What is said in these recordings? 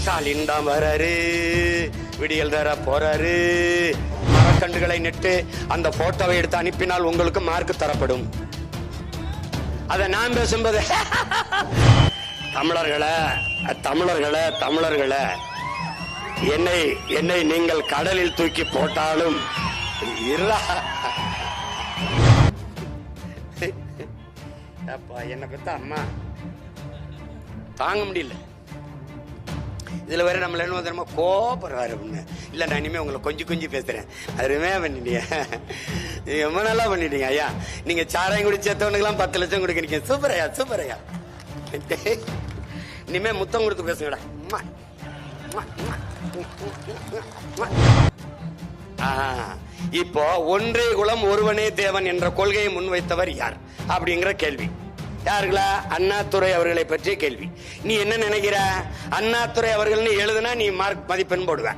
ஸ்டாலின் தான் வராரு, விடியல் தர போறாரு. மரக்கண்டுகளை நட்டு அந்த போட்டோவை எடுத்து அனுப்பினால் உங்களுக்கு மார்க் தரப்படும். அத நான் பேசும்போது தமிழர்களே தமிழர்களே தமிழர்களே, என்னை நீங்கள் கடலில் தூக்கி போட்டாலும் என்ன பெத்த அம்மா தாங்க முடியல. இதுல வேற நம்மள என்ன தெரியுமா கோபப்படுறாரு. இல்ல நான் இனிமே உங்களை கொஞ்சம் பேசுறேன். அருமையா பண்ணிட்டீங்க, ரொம்ப நல்லா பண்ணிட்டீங்க ஐயா. நீங்க சாராயம் குடிச்சவனுக்கெல்லாம் 10 லட்சம் கொடுக்குறீங்க. சூப்பர் ஐயா, சூப்பர் ஐயா. இனிமே முத்தம் கொடுத்து பேசுங்கடா. இப்போ ஒன்றே குலம் ஒருவனே தேவன் என்ற கொள்கையை முன்வைத்தவர் யார் அப்படிங்கிற கேள்வி. யாருங்களா? அண்ணாதுரை அவர்களை பற்றிய கேள்வி. நீ என்ன நினைக்கிற? அண்ணாதுரை அவர்கள் எழுதுனா நீ மார்க் மதிப்பெண் போடுவ.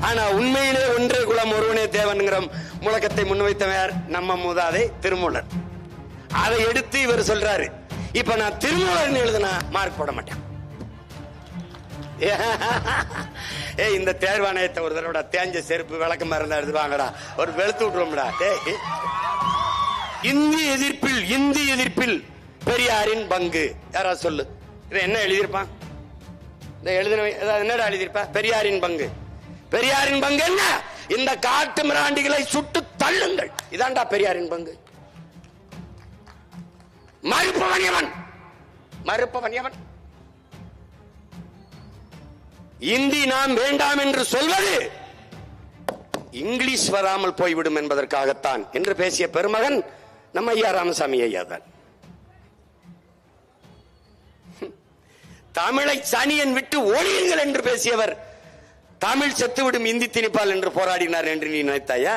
ஆனா உண்மையிலே ஒன்றே குலம் ஒருவனே தேவன்கிற முழக்கத்தை முன்வைத்தவர் நம்ம மூதாதை திருமூலர். அதை எடுத்து இவர் சொல்றாரு. இப்ப நான் திருமூலர் எழுதுனா மார்க் போட மாட்டேன். இந்த தேர்வாணையத்தை ஒரு தடவை தேஞ்ச செருப்பு விளக்க மருந்தா எடுத்து வாங்கடா, ஒரு வெளுத்து விட்டுருவோம்டா. இந்தி எதிர்ப்பில் பெரியாரின் பங்கு யாராவது சொல்லு. என்ன எழுதியிருப்பான்? இந்த எழுதின என்னடா எழுதியிருப்பான்? பெரியாரின் பங்கு. பெரியாரின் பங்கு என்ன? இந்த காட்டு மிராண்டிகளை சுட்டு தள்ளுங்கள். இதான்டா பெரியாரின் பங்கு. மறுப்பவன் எவன்? இந்தி நாம் வேண்டாம் என்று சொல்வது இங்கிலீஷ் வராமல் போய்விடும் என்பதற்காகத்தான் என்று பேசிய பெருமகன் நம்ம ஐயா ராமசாமி ஐயா தான். தமிழை சனியன் விட்டு ஒழியுங்கள் என்று பேசியவர் தமிழ் செத்துவிடும் இந்தி திணிப்பால் என்று போராடினார் என்று நீ நினைத்தாயா?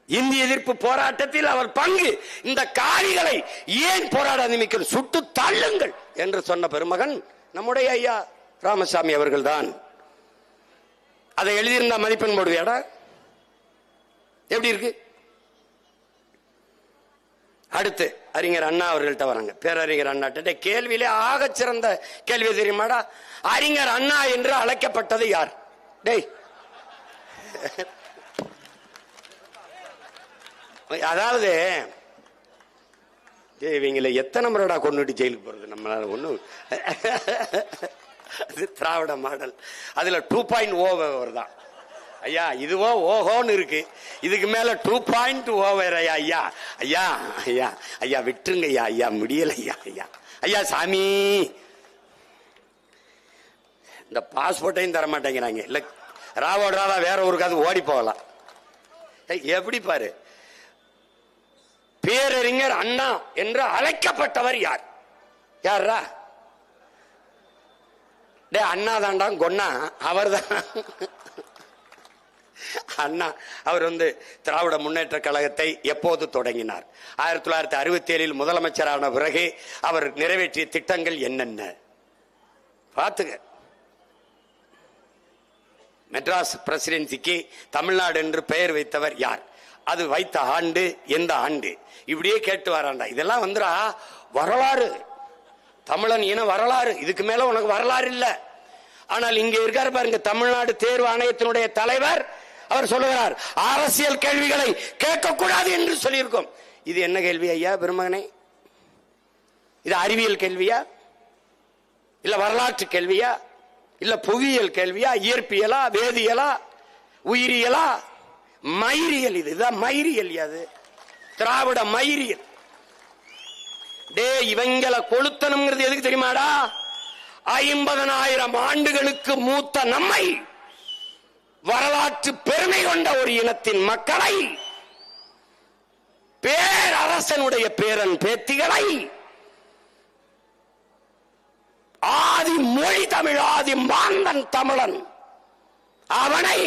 இந்தி எதிர்ப்பு போராட்டத்தில் அவர் பங்கு. இந்த காரிகளை ஏன் போராடாத சுட்டு தள்ளுங்கள் என்று சொன்ன பெருமகன் நம்முடைய ஐயா ராமசாமி அவர்கள் தான். அதை எழுதியிருந்தா மதிப்பெண் போடுவியாடா? எப்படி இருக்கு? அடுத்து அறிஞர் அண்ணா அவர்கள்ட்ட வராங்க. பேரறிஞர் அண்ணா கேள்வியிலே ஆக சிறந்த கேள்வி தெரியுமாடா? அறிஞர் அண்ணா என்று அழைக்கப்பட்டது யார்? டேய், அதாவது இவங்களை எத்தனை முறைடா கொண்டுட்டு ஜெயிலுக்கு போறது? நம்மளால ஒண்ணு திராவிட மாடல். அதுல 2.0 தான் ஐயா. இதுவோ ஓஹோன்னு இருக்கு, இதுக்கு மேல 2.0 ஐயா. ஐயா ஐயா ஐயா ஐயா விட்டுருங்க ஐயா. ஐயா முடியல ஐயா. ஐயா ஐயா சாமி, இந்த பாஸ்போர்ட்டையும் தர மாட்டேங்கிறாங்க. இல்ல ராவோட ராவா வேற ஊருக்காவது ஓடி போகலாம். எப்படி பாரு, பேரறிஞர் அண்ணா என்று அழைக்கப்பட்டவர் யார்? யாரா? டே அண்ணா தாண்டா கொன்னா அவர் தான். அண்ணா அவர் திராவிட முன்னேற்ற கழகத்தை எப்போது தொடங்கினார்? 1967 முதலமைச்சரான பிறகு அவர் நிறைவேற்றிய திட்டங்கள் என்னென்ன பாத்துங்க. மெட்ராஸ் பிரசிடென்சிக்கு தமிழ்நாடு என்று பெயர் வைத்தவர் யார்? அது வைத்த ஆண்டு எந்த ஆண்டு? இப்படியே கேட்டு வராண்டா. இதெல்லாம் வரலாறு, தமிழன் இன வரலாறு. இதுக்கு மேல உனக்கு வரலாறு இல்ல. ஆனால் இங்க இருக்காரு பாருங்க, தமிழ்நாடு தேர்வு ஆணையத்தினுடைய தலைவர். அவர் சொல்லுகிறார் அரசியல் கேள்விகளை கேட்கக்கூடாது என்று சொல்லியிருக்கோம். இது என்ன கேள்வி ஐயா பெருமகனே? இது அறிவியல் கேள்வியா? இல்ல வரலாற்று கேள்வியா? இல்ல புவியியல் கேள்வியா? இயற்பியலா? வேதியியலா? உயிரியலா? மயிரியல். இதுதான் மயிரியல். அது திராவிட மயிரியல். டே இவங்களை கொளுத்தணுங்கிறது எதுக்கு தெரியுமாடா? 50,000 ஆண்டுகளுக்கு மூத்த நம்மை, வரலாற்று பெருமை கொண்ட ஒரு இனத்தின் மக்களை, பேரரசனுடைய பேரன் பேத்திகளை, ஆதி மொழி தமிழ், ஆதி மாந்தன் தமிழன், அவனை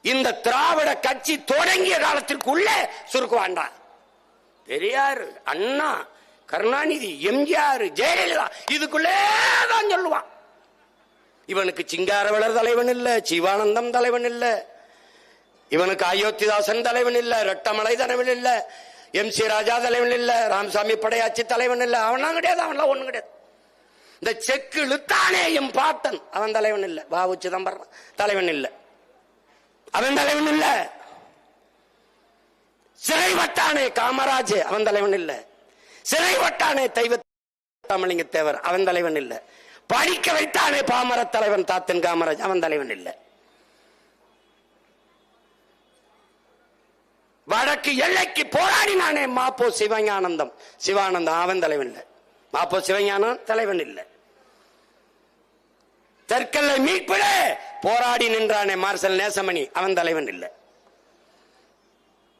இந்த திராவிட கட்சி தொடங்கிய காலத்திற்குள்ளே சுருக்குவாண்டா. பெரியார், அண்ணா, கருணாநிதி, எம்ஜிஆர், ஜெயலலிதா இதுக்குள்ளேதான் சொல்லுவான். இவனுக்கு சிங்காரவளர் தலைவன் இல்ல, சிவானந்தம் தலைவன் இல்ல, இவனுக்கு அயோத்திதாசன் தலைவன் இல்ல, ரெட்டமலை தலைவன் இல்ல, MC ராஜா தலைவன் இல்ல, ராமசாமி படையாச்சி தலைவன் இல்ல. அவனா கிடையாது, அவன்லாம் ஒண்ணும் கிடையாது. இந்த செக்கு இழுத்தானே என் பாட்டன், அவன் தலைவன் இல்ல. வ.உ. சிதம்பரம் தலைவன் இல்ல, அவன் தலைவன் இல்ல. சிறை வட்டானே காமராஜ், அவன் தலைவன் இல்ல. சிறை வட்டானே தெய்வ தமிழிங்க தேவர், அவன் தலைவன் இல்ல. படிக்க வைத்தானே பாமர தலைவன் தாத்தன் காமராஜ், அவன் தலைவன் இல்ல. வடக்கு எல்லைக்கு போராடினானே மாப்போ சிவஞானந்தம், சிவானந்தம், அவன் தலைவன் இல்ல. மாப்போ சிவஞானம் தலைவன் இல்ல. தெற்கல்லை மீட்பிட போராடி நின்றானே மார்சல் நேசமணி, அவன் தலைவன் இல்ல.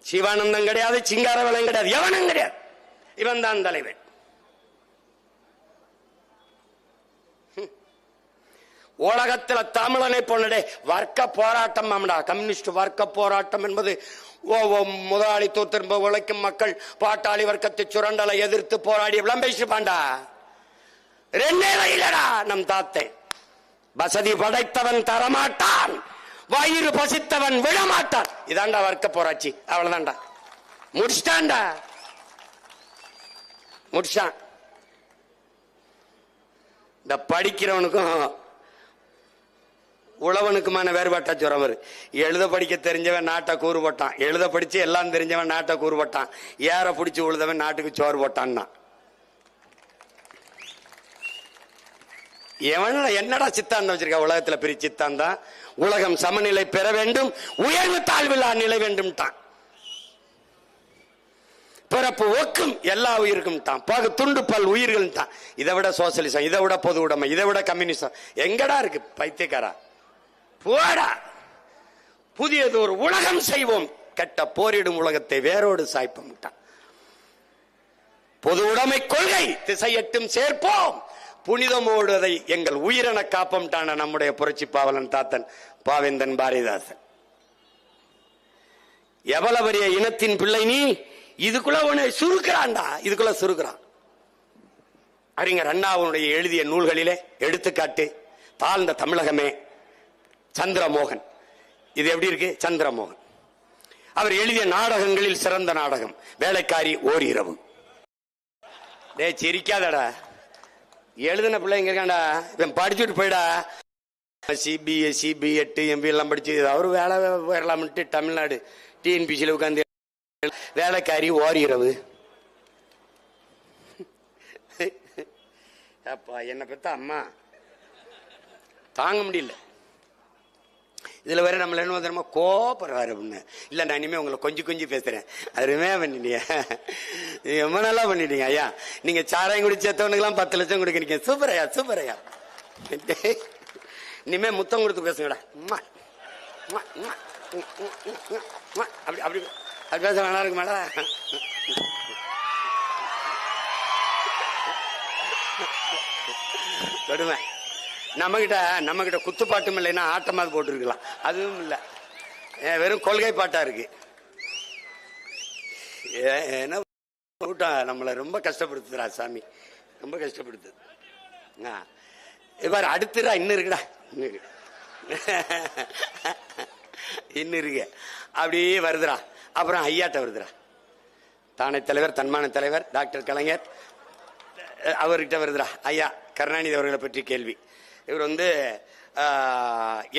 சிவானந்தம் கிடையாது, சிங்காரவேலன் கிடையாது, எவனும் கிடையாது, இவன் தான் தலைவன். உலகத்தில் தமிழனை போனடே வர்க்க போராட்டம், கம்யூனிஸ்ட் வர்க்க போராட்டம் என்பது முதலாளித்துவ உழைக்கும் மக்கள் பாட்டாளி வர்க்கத்தை சுரண்டலை எதிர்த்து போராடி விளம்பிச்சுப்பாண்டா. ரெண்டே வயலடா நம் தாத்தை. வசதி படைத்தவன் தரமாட்டான், வயிறு பசித்தவன் விடமாட்டான். இதாண்டா வர்க்க போராட்சி. அவ்வளவுதான்டா, முடிச்சிட்டான்டா, முடிச்சான். இந்த படிக்கிறவனுக்கும் உழவனுக்குமான வேறுபாட்டா சொல்றவன் வரும். எழுத படிக்க தெரிஞ்சவன் நாட்டை கூறு போட்டான், எழுத படிச்சு எல்லாம் தெரிஞ்சவன் நாட்டை கூறு போட்டான், ஏற பிடிச்சு உழுதவன் நாட்டுக்கு சோறு போட்டான்னா. எவன் என்னடா சித்தாந்தம் வச்சிருக்க உலகத்துல? பெரிய சித்தாந்தம், உலகம் சமநிலை பெற வேண்டும், உயர்வு தாழ்வில்லா நிலை வேண்டும் தான். பிறப்பு ஒக்கும் எல்லா உயிருக்கும் தான், துண்டு பல் உயிர்கள் தான். இதை விட சோசியலிசம், இதை விட பொது உடைமை, இதை விட கம்யூனிசம் எங்கடா இருக்கு? பைத்தியக்காரா போடா. புதியது ஒரு உலகம் செய்வோம், கெட்ட போரிடும் உலகத்தை வேரோடு சாய்ப்போம். பொது உடைமை கொள்கை திசையட்டும் சேர்ப்போம், புனிதமோடு அதை எங்கள் உயிரென காப்போம் தான நம்முடைய புரட்சி பாவலன் தாத்தன் பாவேந்தன் பாரதிதாசன். எவ்வளவு பெரிய இனத்தின் பிள்ளை நீ, இதுக்குள்ள உன்னை சுருக்கிறான்டா, இதுக்குள்ள சுருக்கிறான். அறிஞர் அண்ணாவுடைய எழுதிய நூல்களிலே எடுத்துக்காட்டு தாழ்ந்த தமிழகமே, சந்திரமோகன். இது எப்படி இருக்கு? சந்திரமோகன் அவர் எழுதிய நாடகங்களில் சிறந்த நாடகம் வேலைக்காரி ஓர் இரவு. டே சிரிக்காதடா, எழுதின பிள்ளைங்க இருக்காண்டா, இவன் படிச்சுட்டு போயிடா. சிபிஎஸ்சி பிஎட் எம்பி எல்லாம் படிச்சு அவரு வேலை வரலாம்ட்டு தமிழ்நாடு டிஎன்பிசியில் உட்காந்து வேலைக்காரி ஓர் இரவு. அப்பா என்ன பெத்த அம்மா தாங்க முடியல. இதுல வேற நம்மள என்ன தெரியுமா கோபப்படுறாரு அப்படின்னு. இல்ல நான் இனிமே உங்களை கொஞ்சம் பேசுறேன், அருமையா பண்ணிட்டீங்க, ரொம்ப நல்லா பண்ணிட்டீங்க ஐயா. நீங்க சாராயம் குடிச்சவனுக்கெல்லாம் 10 லட்சம் கொடுக்குறீங்க, சூப்பர் ஐயா, சூப்பர் ஐயா. இனிமே முத்தம் கொடுத்து பேசுங்கடா, அப்படி அப்படி அப்படி பேச நல்லா இருக்கு மேடம். கொடுமை. நம்ம கிட்ட குத்துப்பாட்டும் இல்லைன்னா ஆட்டமாவது போட்டுருக்கலாம், அதுவும் இல்ல, வெறும் கொள்கை பாட்டா இருக்கு. என்ன கூட்டம் நம்மளை ரொம்ப கஷ்டப்படுத்துறா சாமி, ரொம்ப கஷ்டப்படுத்து. இவ்வாறு அடுத்துடா இன்னும் இருக்குடா, இன்னும் இருக்கு, அப்படியே வருதுடா. அப்புறம் ஐயாட்ட வருதுடா, தானே தலைவர் தன்மான தலைவர் டாக்டர் கலைஞர் அவர்கிட்ட வருதுடா. ஐயா கருணாநிதி அவர்களை பற்றி கேள்வி. இவர்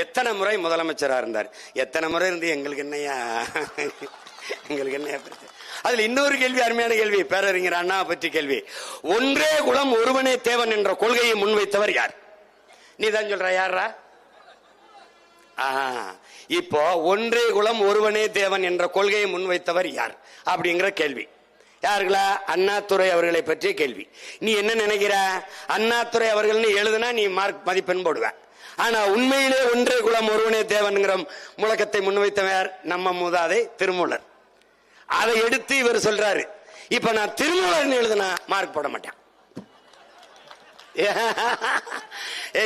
எத்தனை முறை முதலமைச்சராக இருந்தார்? எத்தனை முறை இருந்து எங்களுக்கு என்னையா, எங்களுக்கு என்னையா பிரச்சனை? அதுல இன்னொரு கேள்வி, அருமையான கேள்வி, பேரறிஞர் அண்ணா பற்றி கேள்வி. ஒன்றே குலம் ஒருவனே தேவன் என்ற கொள்கையை முன்வைத்தவர் யார்? நீ தான் சொல்ற, யாரா? இப்போ ஒன்றே குலம் ஒருவனே தேவன் என்ற கொள்கையை முன்வைத்தவர் யார் அப்படிங்கிற கேள்வி. யாருங்களா? அண்ணாதுரை அவர்களை பற்றிய கேள்வி. நீ என்ன நினைக்கிற? அண்ணாதுரை அவர்கள் எழுதுனா நீ மார்க் மதிப்பெண் போடுவ. ஆனா உண்மையிலே ஒன்றே குலம் ஒருவனே தேவன்கிற முழக்கத்தை முன்வைத்தவர் நம்ம மூதாதை திருமூலர். அதை எடுத்து இவர் சொல்றாரு, இப்ப நான் திருமூலர் எழுதுனா மார்க் போட மாட்டேன்.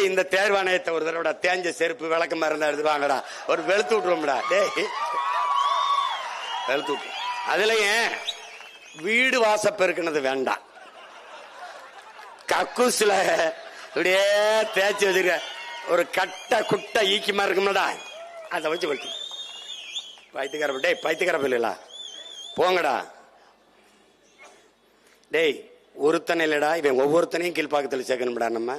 இந்த தேர்வாணையத்தை ஒரு தடவை தேஞ்ச செருப்பு விளக்கமா இருந்தா எடுத்து வாங்கடா, ஒரு வெளுத்து விட்டுருவோம்டா. டேய் வெளுத்து விட்டு, அதுலயே வீடு வாசப்பெருக்கினது வேண்டாம், கக்கூஸ்ல இப்படியே தேய்ச்சி வச்சிருக்க ஒரு கட்ட குட்டை ஈக்கி மாதிரி இருக்கும்டா, அதை வச்சு வச்சு பைத்துக்கார. டேய் பைத்துக்கார பிள்ளைகளா போங்கடா. டேய் ஒருத்தனை இல்லடா, இவன் ஒவ்வொருத்தனையும் கீழ்ப்பாக்கத்தில் சேர்க்கணும்டா. நம்ம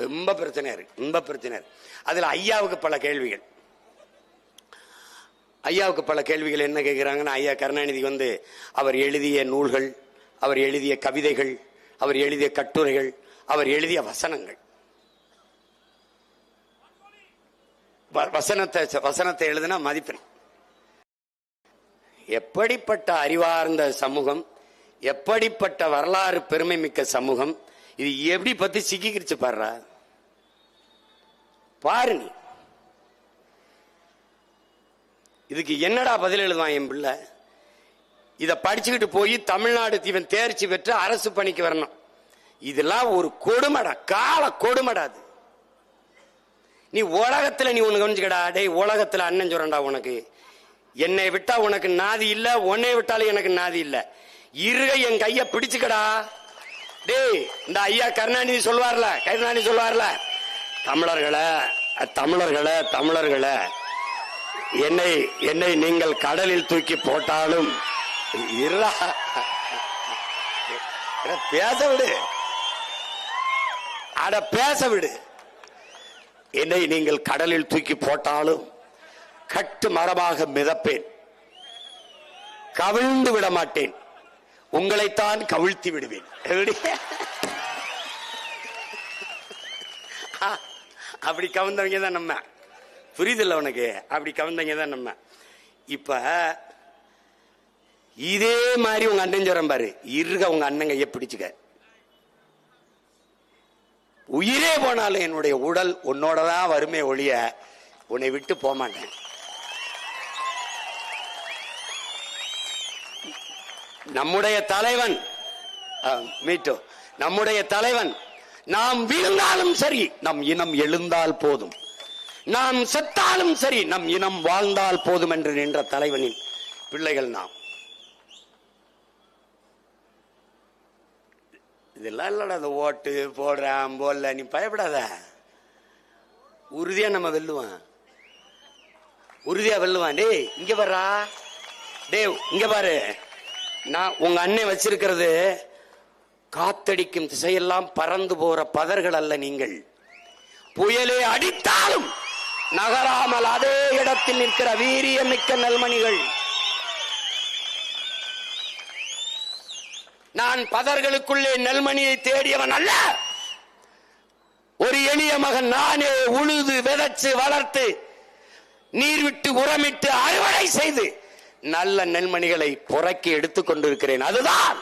ரொம்ப பிரச்சனை இருக்கு, ரொம்ப பிரச்சனை இருக்கு. அதுல ஐயாவுக்கு பல கேள்விகள். ஐயாவுக்கு பல கேள்விகள் என்ன கேட்கிறாங்கன்னா, ஐயா கருணாநிதி அவர் எழுதிய நூல்கள், அவர் எழுதிய கவிதைகள், அவர் எழுதிய கட்டுரைகள், அவர் எழுதிய வசனங்கள், வசனத்தை எழுதினா மதிப்பெண். எப்படிப்பட்ட அறிவார்ந்த சமூகம், எப்படிப்பட்ட வரலாறு பெருமை மிக்க சமூகம், இது எப்படி பத்தி சிக்கிக்கிருச்சு பாரு. பாரு நீ இதுக்கு என்னடா பதில் எழுதுவான் என் பிள்ளை? இத படிச்சுக்கிட்டு போய் தமிழ்நாடு இவன் தேர்ச்சி பெற்று அரசு பணிக்கு வரணும். இதெல்லாம் ஒரு கொடுமடா, கால கொடுமடாது. நீ உலகத்துல நீ ஒண்ணு கவனிச்சுக்கடா. டேய், உலகத்துல அண்ணன் சொல்றா, உனக்கு என்னை விட்டா உனக்கு நாதி இல்ல, உன்னை விட்டாலும் எனக்கு நாதி இல்ல. இருக என் கைய பிடிச்சுக்கடா. டேய், இந்த ஐயா கருணாநிதி சொல்வார்ல, தமிழர்களே தமிழர்களே தமிழர்களே, என்னை நீங்கள் கடலில் தூக்கி போட்டாலும் பேச விடு, அட பேச விடு. என்னை நீங்கள் கடலில் தூக்கி போட்டாலும் கட்டு மரமாக மிதப்பேன், கவிழ்ந்து விட மாட்டேன், உங்களைத்தான் கவிழ்த்தி விடுவேன். அப்படி கவிழ்ந்தவங்க தான் நம்ம. புரியுதில்ல உனக்கு? அப்படி கவிழ்ந்தவங்க தான் நம்ம. இப்ப இதே மாதிரி உங்க அண்ணன் சொல்றேன் பாரு, இருக உங்க அண்ணன் கைய பிடிச்சுக்க. உயிரே போனாலும் என்னுடைய உடல் உன்னோடதான் வருமே ஒழிய உன்னை விட்டு போக மாட்டேன். நம்முடைய தலைவன் மீட்டோ, நம்முடைய தலைவன், நாம் வீழ்ந்தாலும் சரி நம் இனம் எழுந்தால் போதும், நாம் செத்தாலும் சரி நம் இனம் வாழ்ந்தால் போதும் என்று நின்ற தலைவனின் பிள்ளைகள் நாம். இதெல்லாம் இல்லடா, அந்த ஓட்டு போடுறான் போடல, நீ பயப்படாத. உறுதியா நம்ம வெல்லுவான், உறுதியா வெல்லுவான். டேய் இங்க வர்றா, டேய் இங்க பாரு. நான் உங்க அண்ணன் வச்சிருக்கிறது காத்தடிக்கும் திசையெல்லாம் பறந்து போற பதர்கள் அல்ல. நீங்கள் புயலே அடித்தாலும் நகராமல் அதே இடத்தில் நிற்கிற வீரியமிக்க நல்மணிகள். நான் பதர்களுக்குள்ளே நெல்மணியை தேடியவன் அல்ல. ஒரு எளிய மகன் நானே உழுது விதைச்சு வளர்த்து நீர் விட்டு உரமிட்டு அறுவடை செய்து நல்ல நெல்மணிகளை புறக்கி எடுத்துக் கொண்டிருக்கிறேன். அதுதான்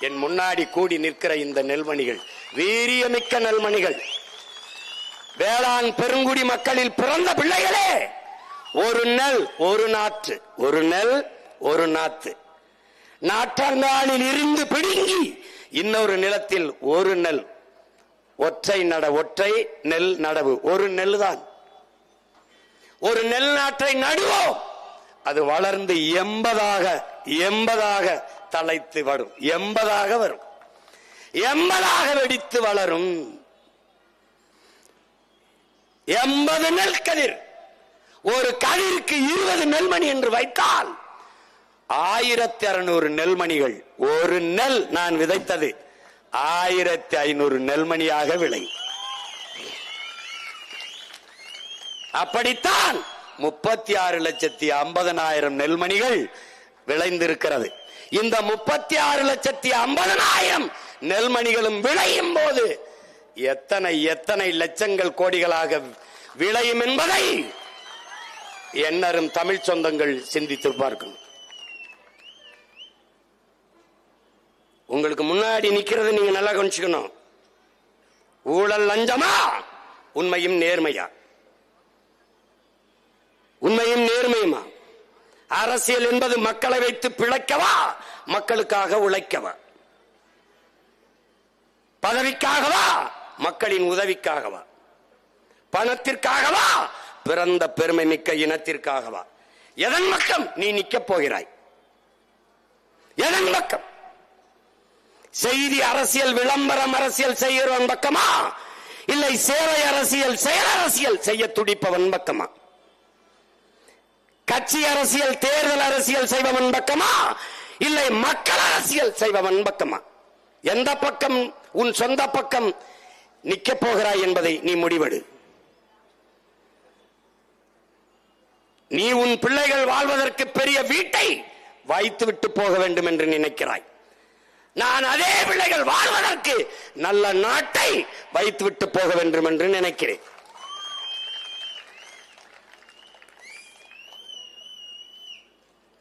என் முன்னாடி கூடி நிற்கிற இந்த நெல்மணிகள், வீரியமிக்க நெல்மணிகள். வேளாண் பெருங்குடி மக்களில் பிறந்த பிள்ளைகளே, ஒரு நெல் ஒரு நாற்று, ஒரு நெல் ஒரு நாத்து. நாற்றங்காலில் இருந்து பிடுங்கி இன்னொரு நிலத்தில் ஒரு நெல், ஒற்றை நெல் நடவு, ஒரு நெல் தான். ஒரு நெல் நாற்றை நடுவோம், அது வளர்ந்து 80 தலைத்து வரும், 80 வரும், 80 வெடித்து வளரும். 80 நெல் கதிர், ஒரு கதிருக்கு 20 நெல்மணி என்று வைத்தால் 1600 நெல்மணிகள். ஒரு நெல் நான் விதைத்தது 1500 நெல்மணியாக விளை. அப்படித்தான் 36,50,000 நெல்மணிகள் விளைந்திருக்கிறது. இந்த 36,50,000 நெல்மணிகளும் விளையும் போது எத்தனை லட்சங்கள் கோடிகளாக விளையும் என்பதை எண்ணரும் தமிழ் சொந்தங்கள் சிந்தித்து பார்க்கணும். உங்களுக்கு முன்னாடி நிக்கிறது நீங்க நல்லா கவனிச்சுக்கணும். ஊழல் லஞ்சமா, உண்மையும் நேர்மையா? உண்மையும் நேர்மையுமா? அரசியல் என்பது மக்களை வைத்து பிழைக்கவா, மக்களுக்காக உழைக்கவா? பதவிக்காகவா, மக்களின் உதவிக்காகவா? பணத்திற்காகவா, பிறந்த பெருமை மிக்க இனத்திற்காகவா? எதன் பக்கம் நீ நிற்கப் போகிறாய்? எதன் பக்கம்? செய்தி அரசியல், விளம்பரம் அரசியல் செய்கிறவன் பக்கமா, இல்லை சேவை அரசியல், செயல் அரசியல் செய்ய துடிப்பவன் பக்கமா? கட்சி அரசியல், தேர்தல் அரசியல் செய்பவன் பக்கமா, இல்லை மக்கள் அரசியல் செய்பவன் பக்கமா? எந்த பக்கம் உன் சொந்த பக்கம் நிக்க போகிறாய் என்பதை நீ முடிவெடு. நீ உன் பிள்ளைகள் வாழ்வதற்கு பெரிய வீட்டை வைத்துவிட்டு போக வேண்டும் என்று நினைக்கிறாய். நான் அதே பிள்ளைகள் வாழ்வதற்கு நல்ல நாட்டை வைத்துவிட்டு போக வேண்டும் என்று நினைக்கிறேன்.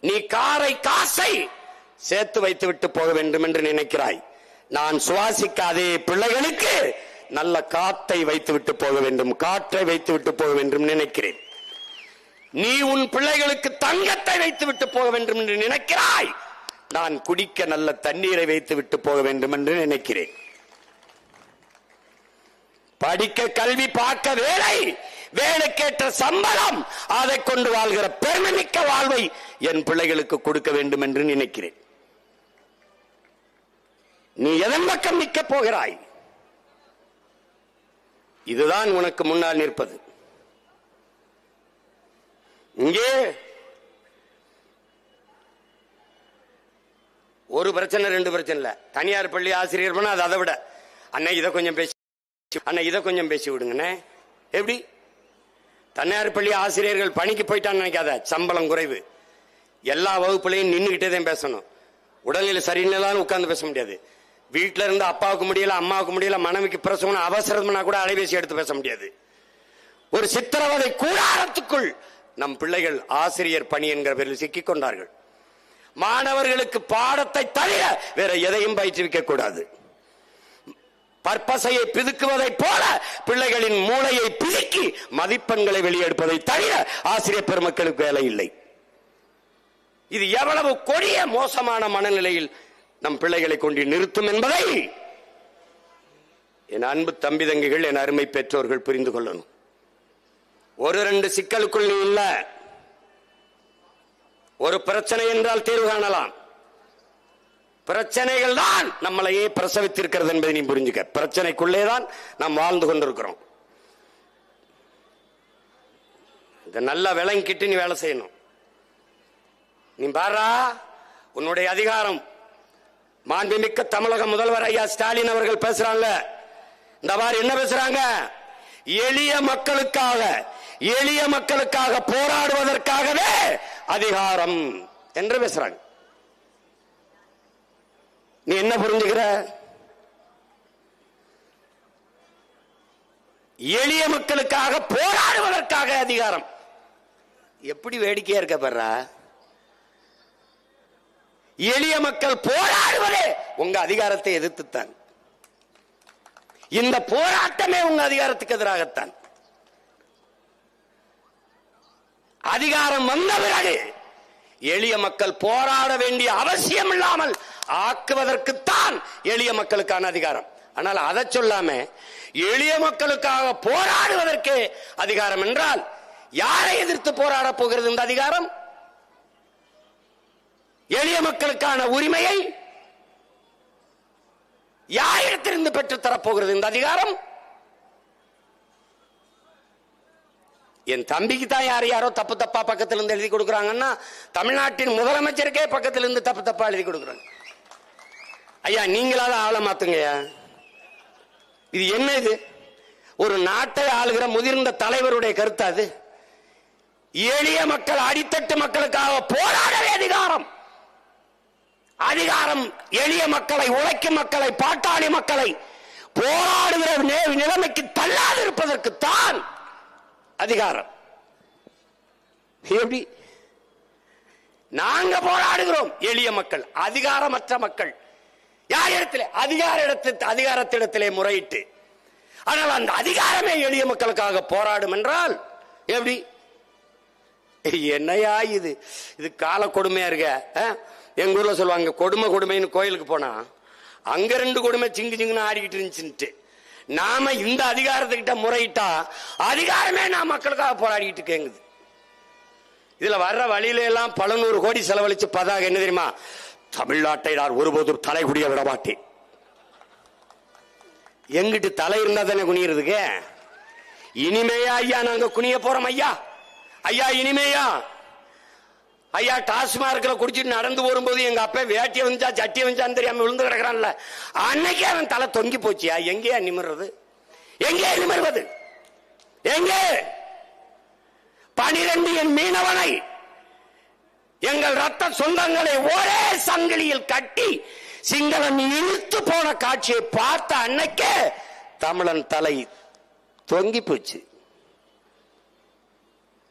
நீ காசை சேர்த்து வைத்துவிட்டு போக வேண்டும் என்று நினைக்கிறாய். நான் சுவாசிக்காதே பிள்ளைகளுக்கு நல்ல காத்தை வைத்துவிட்டு போக வேண்டும், காற்றை வைத்துவிட்டு போக வேண்டும் நினைக்கிறேன். நீ உன் பிள்ளைகளுக்கு தங்கத்தை வைத்துவிட்டு போக வேண்டும் என்று நினைக்கிறாய். நான் குடிக்க நல்ல தண்ணீரை வைத்துவிட்டு போக வேண்டும் என்று நினைக்கிறேன். படிக்க கல்வி, பார்க்க வேலை, வேலைக்கேற்ற சம்பளம், அதை கொண்டு வாழ்கிற பெருமைமிக்க வாழ்வை என் பிள்ளைகளுக்கு கொடுக்க வேண்டும் என்று நினைக்கிறேன். நீ எதன் பக்கம் நிற்க போகிறாய்? இதுதான் உனக்கு முன்னால் நிற்பது. இங்கே ஒரு பிரச்சனை ரெண்டு பிரச்சனை இல்ல. தனியார் பள்ளி ஆசிரியர் பண்ண அது அதை விட அண்ணா இதை கொஞ்சம் பேசி, அண்ணா இதை கொஞ்சம் பேசி விடுங்கண்ணே. எப்படி தனியார் பள்ளி ஆசிரியர்கள் பணிக்கு போயிட்டான்னு நினைக்காத. சம்பளம் குறைவு, எல்லா வகுப்புலையும் நின்றுகிட்டே தான் பேசணும். உடல்நிலை சரியில்லைன்னு உட்கார்ந்து பேச முடியாது. வீட்டில இருந்து அப்பாவுக்கு முடியல, அம்மாவுக்கு முடியல, மனைவிக்கு பிரசவம் அவசரம்னா கூட அலைபேசி எடுத்து பேச முடியாது. ஒரு சித்திரவதை கூடாரத்துக்குள் நம் பிள்ளைகள் ஆசிரியர் பணி என்கிற பேரில் சிக்கிக் கொண்டார்கள். மாணவர்களுக்கு பாடத்தை தவிர வேற எதையும் பயிற்றுவிக்க கூடாது. பற்பசையை பிதுக்குவதை போல பிள்ளைகளின் மூளையை பிதுக்கி மதிப்பெண்களை வெளியெடுப்பதை தவிர ஆசிரியர் பெருமக்களுக்கு வேலை இல்லை. இது எவ்வளவு கொடிய மோசமான மனநிலையில் நம் பிள்ளைகளை கொண்டு நிறுத்தும் என்பதை என் அன்பு தம்பி தங்கிகள், என் அருமை பெற்றோர்கள் புரிந்து கொள்ளணும். ஒரு ரெண்டு சிக்கலுக்குள் நீ இல்ல. ஒரு பிரச்சனை என்றால் தீர்வு காணலாம். பிரச்சனைகள் தான் நம்மளையே பிரசவித்திருக்கிறது என்பதை நீ புரிஞ்சுக்க. பிரச்சனைக்குள்ளேதான் நாம் வாழ்ந்து கொண்டிருக்கிறோம். இதை நல்லா விளங்கிட்டு நீ வேலை செய்யணும். நீ பாரா, உன்னுடைய அதிகாரம். மாண்புமிக்க தமிழக முதல்வர் ஐயா ஸ்டாலின் அவர்கள் பேசுறாங்க. இந்த மாதிரி என்ன பேசுறாங்க? எளிய மக்களுக்காக போராடுவதற்காகவே அதிகாரம் என்று பேசுறாங்க. நீ என்ன புரிஞ்சுக்கிற? எளிய மக்களுக்காக போராடுவதற்காக அதிகாரம். எப்படி வேடிக்கையா இருக்க பாரு. எளிய மக்கள் போராடுவதே உங்க அதிகாரத்தை எதிர்த்துத்தான். இந்த போராட்டமே உங்க அதிகாரத்துக்கு எதிராகத்தான். அதிகாரம் வந்த பிறகு எளிய மக்கள் போராட வேண்டிய அவசியம் இல்லாமல் ஆக்குவதற்குத்தான் எளிய மக்களுக்கான அதிகாரம். ஆனால் அதை சொல்லாம எளிய மக்களுக்காக போராடுவதற்கு அதிகாரம் என்றால் யாரை எதிர்த்து போராட போகிறது இந்த அதிகாரம்? எளிய மக்களுக்கான உரிமையை யாரிடத்திலிருந்து பெற்றுத் தரப்போகிறது இந்த அதிகாரம்? என் தம்பிக்கு தான் யாரோ தப்பு தப்பா பக்கத்துல இருந்து எழுதி கொடுக்கறாங்கன்னா, தமிழ்நாட்டின் முதலமைச்சருக்கே பக்கத்துல இருந்து தப்பு தப்பா எழுதி கொடுக்கறாங்க. ஐயா, நீங்களால ஆள மாத்துங்கய்யா. இது என்ன? இது ஒரு நாட்டை ஆளுகிற முதிர்ந்த தலைவருடைய கருத்து. அது எளிய மக்கள், அடித்தட்டு மக்களுக்காக போராடவே அதிகாரம். அதிகாரம் எளிய மக்களை, உழைக்கும் மக்களை, பாட்டாளி மக்களை போராடுகிற நிலைமைக்கு தள்ளாது இருப்பதற்குத்தான் அதிகாரம். எப்படி நாங்க போராடுகிறோம்? எளிய மக்கள், அதிகாரமற்ற மக்கள். யார் இடத்துல? அதிகாரத்திடத்திலே முறையிட்டு. ஆனால் அந்த அதிகாரமே எளிய மக்களுக்காக போராடும் என்றால் எப்படி? என்னையா இது? இது கால கொடுமையா இருக்க. எங்க ஊர்ல சொல்லுவாங்க, கொடுமைன்னு கோயிலுக்கு போனா அங்க ரெண்டு கொடுமை சிங்கு சிங்குன்னு ஆடிக்கிட்டு இருந்துச்சுன்ட்டு. நாம இந்த அதிகாரத்துக்கிட்ட முறையிட்டா அதிகாரமே நான் மக்களுக்காக போராடிக்கிட்டு கேங்குது. இதுல வர்ற வழியில எல்லாம் பல நூறு கோடி செலவழிச்சு பதாக என்ன தெரியுமா? தமிழ்நாட்டை நான் ஒருபோதும் தலை குடிய விட மாட்டேன். எங்கிட்டு தலை இருந்தா தானே குனியறதுக்கு? இனிமையா ஐயா நாங்க குனிய போறோம். ஐயா இனிமையா ஐயா டாஸ்மார்க்ல குடிச்சிட்டு நடந்து வரும்போது எங்க அப்பா வேட்டியை வந்துச்சா சட்டியை வந்துச்சான்னு தெரியாம விழுந்து கிடக்குறான்ல, அன்னைக்கே அவன் தலை தொங்கி போச்சியா. எங்கேயா நிமிர்றது? எங்கே நிமிர்வது? எங்கே? 12 என் மீனவனை, எங்கள் ரத்த சொந்தங்களை ஒரே சங்கிலியில் கட்டி சிங்களன் இழுத்து போன காட்சியை பார்த்த அன்னைக்கே தமிழன் தலை தொங்கி போச்சு.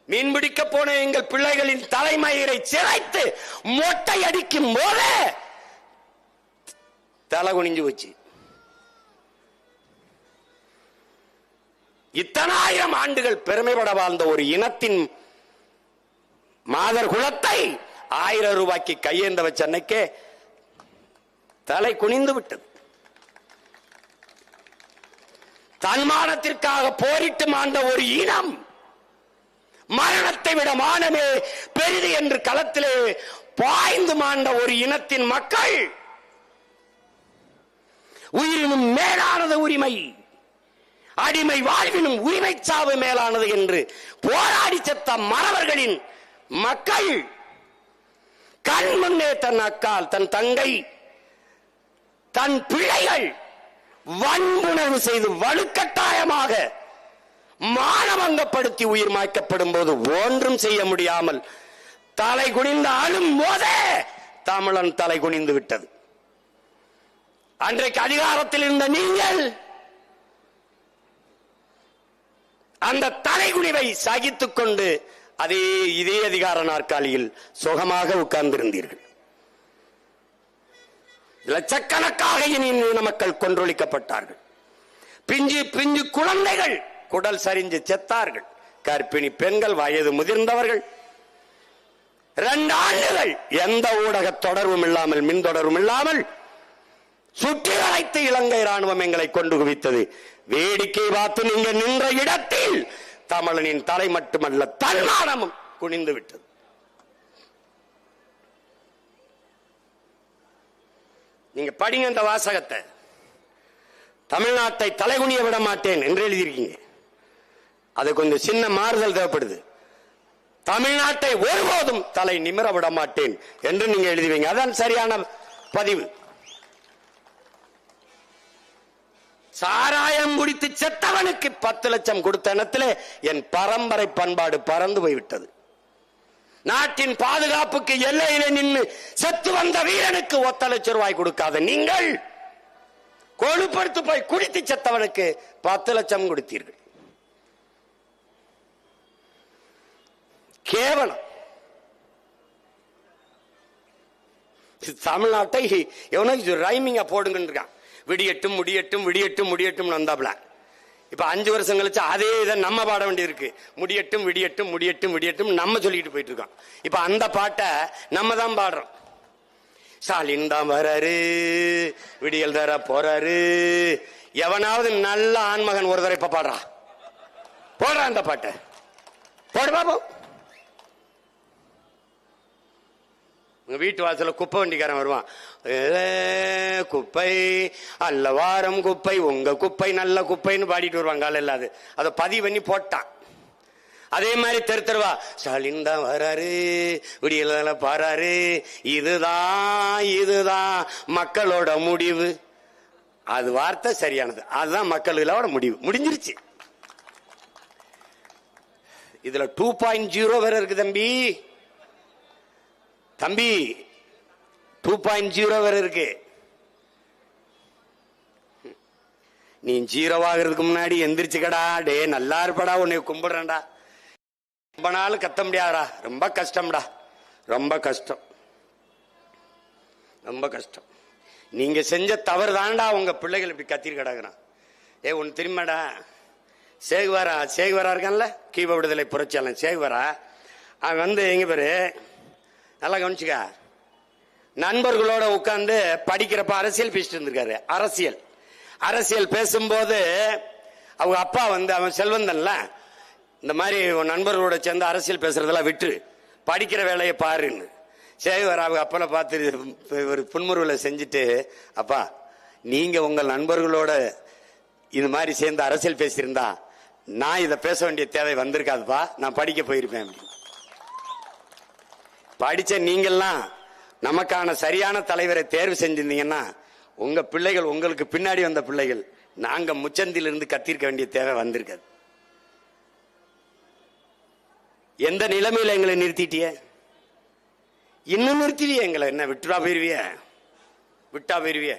மீன்பிடிக்க போன எங்கள் பிள்ளைகளின் தலைமயிரை சிரைத்து மொட்டை அடிக்கும் போதே தலை குனிஞ்சு வச்சு. இத்தனாயிரம் ஆண்டுகள் பெருமைப்பட வாழ்ந்த ஒரு இனத்தின் மாதர் குலத்தை 1000 ரூபாய்க்கு கையேந்த வச்ச அன்னைக்கே தலை குனிந்து விட்டது. தன்மானத்திற்காக போரிட்டு மாண்ட ஒரு இனம், மரணத்தை விட மானமே பெரிது என்று களத்திலே பாய்ந்து மாண்ட ஒரு இனத்தின் மக்கள், உயிரினும் மேலானது உரிமை, அடிமை வாழ்வினும் உரிமை சாவு மேலானது என்று போராடி செத்த மறவர்களின் மக்கள் கண் முன்னே தன் அக்கால், தன் தங்கை, தன் பிள்ளைகள் வன்புணர்வு செய்து வலுக்கட்டாயமாக மானவங்கப்படுத்தி உயிர் மாய்க்கப்படும் போது ஒன்றும் செய்ய முடியாமல் தலை குனிந்து ஆளும் போதே தமிழன் தலை குனிந்து விட்டது. அன்றைக்கு அதிகாரத்தில் இருந்த நீங்கள் அந்த தலைகுனிவை சகித்துக் கொண்டு இதே அதிகார நாற்காலியில் சுகமாக உட்கார்ந்திருந்தீர்கள். லட்சக்கணக்காக இன மக்கள் கொன்றொழிக்கப்பட்டார்கள். பிஞ்சு பிஞ்சு குழந்தைகள் குடல் சரிஞ்சு செத்தார்கள். கர்ப்பிணி பெண்கள், வயது முதிர்ந்தவர்கள் 2 ஆண்டுகள் எந்த ஊடக தொடர்பும் இல்லாமல், மின் தொடர்பும் இல்லாமல் சுற்றி வளைத்து இலங்கை ராணுவம் எங்களை கொண்டு குவித்தது. வேடிக்கை பார்த்து நீங்க நின்ற இடத்தில் தமிழனின் தலை மட்டுமல்ல தன்மானமும் குனிந்து விட்டது. நீங்க படிங்க இந்த வாசகத்தை. தமிழ்நாட்டை தலைகுனிய விட மாட்டேன் என்று எழுதியிருக்கீங்க. அது கொஞ்சம் சின்ன மாறுதல் தேவைப்படுது. தமிழ்நாட்டை ஒருபோதும் தலை நிமிர விட மாட்டேன் என்று நீங்க எழுதுவீங்க. அதான் சரியான பதிவு. சாராயம் குடித்து செத்தவனுக்கு 10 லட்சம் கொடுத்த இடத்திலே என் பரம்பரை பண்பாடு பறந்து போய்விட்டது. நாட்டின் பாதுகாப்புக்கு எல்லையிலே நின்று செத்து வந்த வீரனுக்கு 1 லட்சம் ரூபாய் கொடுக்காத நீங்கள் கொழுப்படுத்து போய் குடித்து செத்தவனுக்கு 10 லட்சம் கொடுத்தீர்கள். கேவலம். தமிழ்நாட்டை எவனோ ரைமிங்கா போடுங்க இருக்கான். விடியட்டும் முடியட்டும் விடியட்டும் முடியட்டும் வந்தாப்ல. இப்ப 5 வருஷம் கழிச்சு அதே இதை நம்ம பாட வேண்டியிருக்கு. முடியட்டும் விடியட்டும் முடியட்டும் விடியட்டும் நம்ம சொல்லிட்டு போயிட்டு இருக்கோம். இப்ப அந்த பாட்டை நம்ம தான் பாடுறோம். ஸ்டாலின் தான் வராரு, விடியல் தர போறாரு. எவனாவது நல்ல ஆண்மகன் ஒரு தடவை இப்ப பாடுறா, போடுறா அந்த பாட்டை போடு பாப்போம். உங்க வீட்டு வாசல குப்பை வண்டிக்காரன் வருவான். குப்பை அல்ல வாரம் குப்பை, உங்க குப்பை நல்ல குப்பைன்னு பாடிட்டு வருவாங்க. இல்லாது அதை பதிவு பண்ணி போட்டான். அதே மாதிரி தெருவா ஸ்டாலின் தான் வராரு, விடியல பாராரு, இதுதான் மக்களோட முடிவு. அது வார்த்தை சரியானது. அதுதான் மக்களோட முடிவு. முடிஞ்சிருச்சு. இதுல 2.0 வேற இருக்கு தம்பி. 2.0 வேற இருக்கு. நீ 0 ஆகிறதுக்கு முன்னாடி எந்திரிச்சுக்கடா. டே நல்லா இருப்படா, உன்னை கும்பிடுறேன்டா. ரொம்ப நாள் கத்த முடியாதா? ரொம்ப கஷ்டம்டா, ரொம்ப கஷ்டம், ரொம்ப கஷ்டம். நீங்க செஞ்ச தவறு தான்டா உங்க பிள்ளைகள் இப்படி கத்திட்டு கிடக்குறான். ஒன்னு தெரியுமாடா, சேகுவரா இருக்கான்ல, கீப விடுதலை புரட்சியாளன் சேகுவரா. அவன் எங்க பேரு நல்லா கவனிச்சுக்க, நண்பர்களோட உட்கார்ந்து படிக்கிறப்ப அரசியல் பேசிட்டு இருந்திருக்காரு. அரசியல் பேசும்போது அவங்க அப்பா அவன் செல்வந்தன்ல, இந்த மாதிரி நண்பர்களோட சேர்ந்து அரசியல் பேசுறதெல்லாம் விட்டு படிக்கிற வேலையை பாருன்னு சேகுவரா அவங்க அப்பனை பார்த்து ஒரு புன்முறுவலை செஞ்சுட்டு, அப்பா நீங்க உங்கள் நண்பர்களோட இது மாதிரி சேர்ந்து அரசியல் பேசியிருந்தா நான் இதை பேச வேண்டிய தேவை வந்திருக்காதுப்பா, நான் படிக்க போயிருப்பேன். படிச்ச நீங்கெல்லாம் நமக்கான சரியான தலைவரை தேர்வு செஞ்சிருந்தீங்கன்னா உங்க பிள்ளைகள், உங்களுக்கு பின்னாடி வந்த பிள்ளைகள், நாங்க முச்சந்திலிருந்து கத்திருக்க வேண்டிய தேவை வந்திருக்காது. எந்த நிலைமையில எங்களை நிறுத்திட்டிய? இன்னும் நிறுத்திவிய எங்களை? என்ன விட்டுவா போயிருவிய? விட்டா போயிருவிய?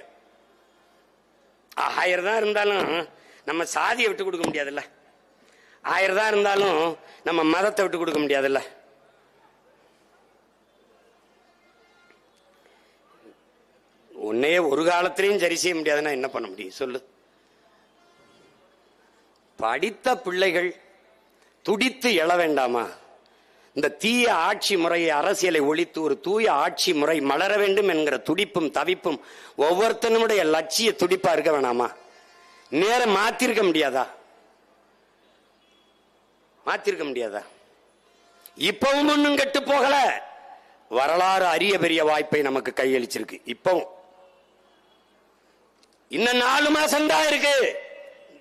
1000 தான் இருந்தாலும் நம்ம சாதியை விட்டு கொடுக்க முடியாதுல்ல. 1000 தான் இருந்தாலும் நம்ம மதத்தை விட்டு கொடுக்க முடியாதுல்ல. உன்னையே ஒரு காலத்திலையும் சரி செய்ய முடியாதுன்னா என்ன பண்ண முடியும் சொல்லு? படித்த பிள்ளைகள் துடித்து எழ வேண்டாமா? இந்த தீய ஆட்சி முறையை, அரசியலை ஒழித்து ஒரு தூய ஆட்சி முறை மலர வேண்டும் என்கிற துடிப்பும் தவிப்பும் ஒவ்வொருத்தனுடைய லட்சிய துடிப்பா இருக்க வேணாமா? நேரம் மாத்திருக்க முடியாதா? மாத்திருக்க முடியாதா? இப்பவும் ஒன்னும் கெட்டு போகல. வரலாறு அரிய பெரிய வாய்ப்பை நமக்கு கையளிச்சிருக்கு. இப்பவும் இன்னும் 4 மாசம் தான் இருக்கு.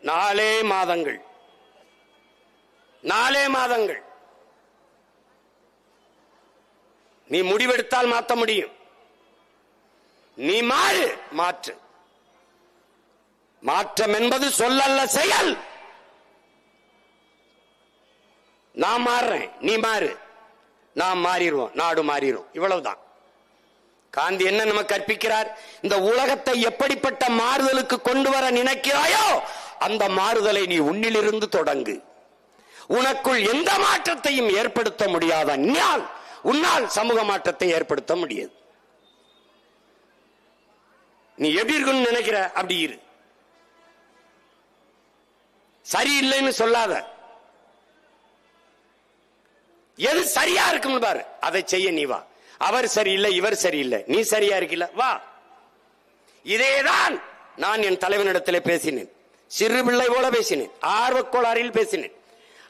4 மாதங்கள், 4 மாதங்கள். நீ முடிவெடுத்தால் மாற்ற முடியும். நீ மாறு, மாற்று. மாற்றம் என்பது சொல்லல்ல, செயல். நான் மாறுறேன், நீ மாறு, நாம் மாறிடுவோம், நாடு மாறிடும். இவ்வளவுதான். காந்தி என்ன நமக்கு கற்பிக்கிறார்? இந்த உலகத்தை எப்படிப்பட்ட மாறுதலுக்கு கொண்டு வர நினைக்கிறாயோ அந்த மாறுதலை நீ உன்னிலிருந்து தொடங்கு. உனக்குள் எந்த மாற்றத்தையும் ஏற்படுத்த முடியாத உன்னால் சமூக மாற்றத்தை ஏற்படுத்த முடியாது. நீ எப்படி இருக்குன்னு நினைக்கிற அப்படி இரு. சரியில்லைன்னு சொல்லாத. எது சரியா இருக்குன்னு பாரு, அதை செய்ய நீ வா. அவர் சரியில்லை, இவர் சரியில்லை, நீ சரியா இருக்கல, வா. இதேதான் நான் என் தலைவனிடத்தில் பேசினேன். சிறு பிள்ளை போல பேசினேன், ஆர்வக்கோளாறில் பேசினேன்.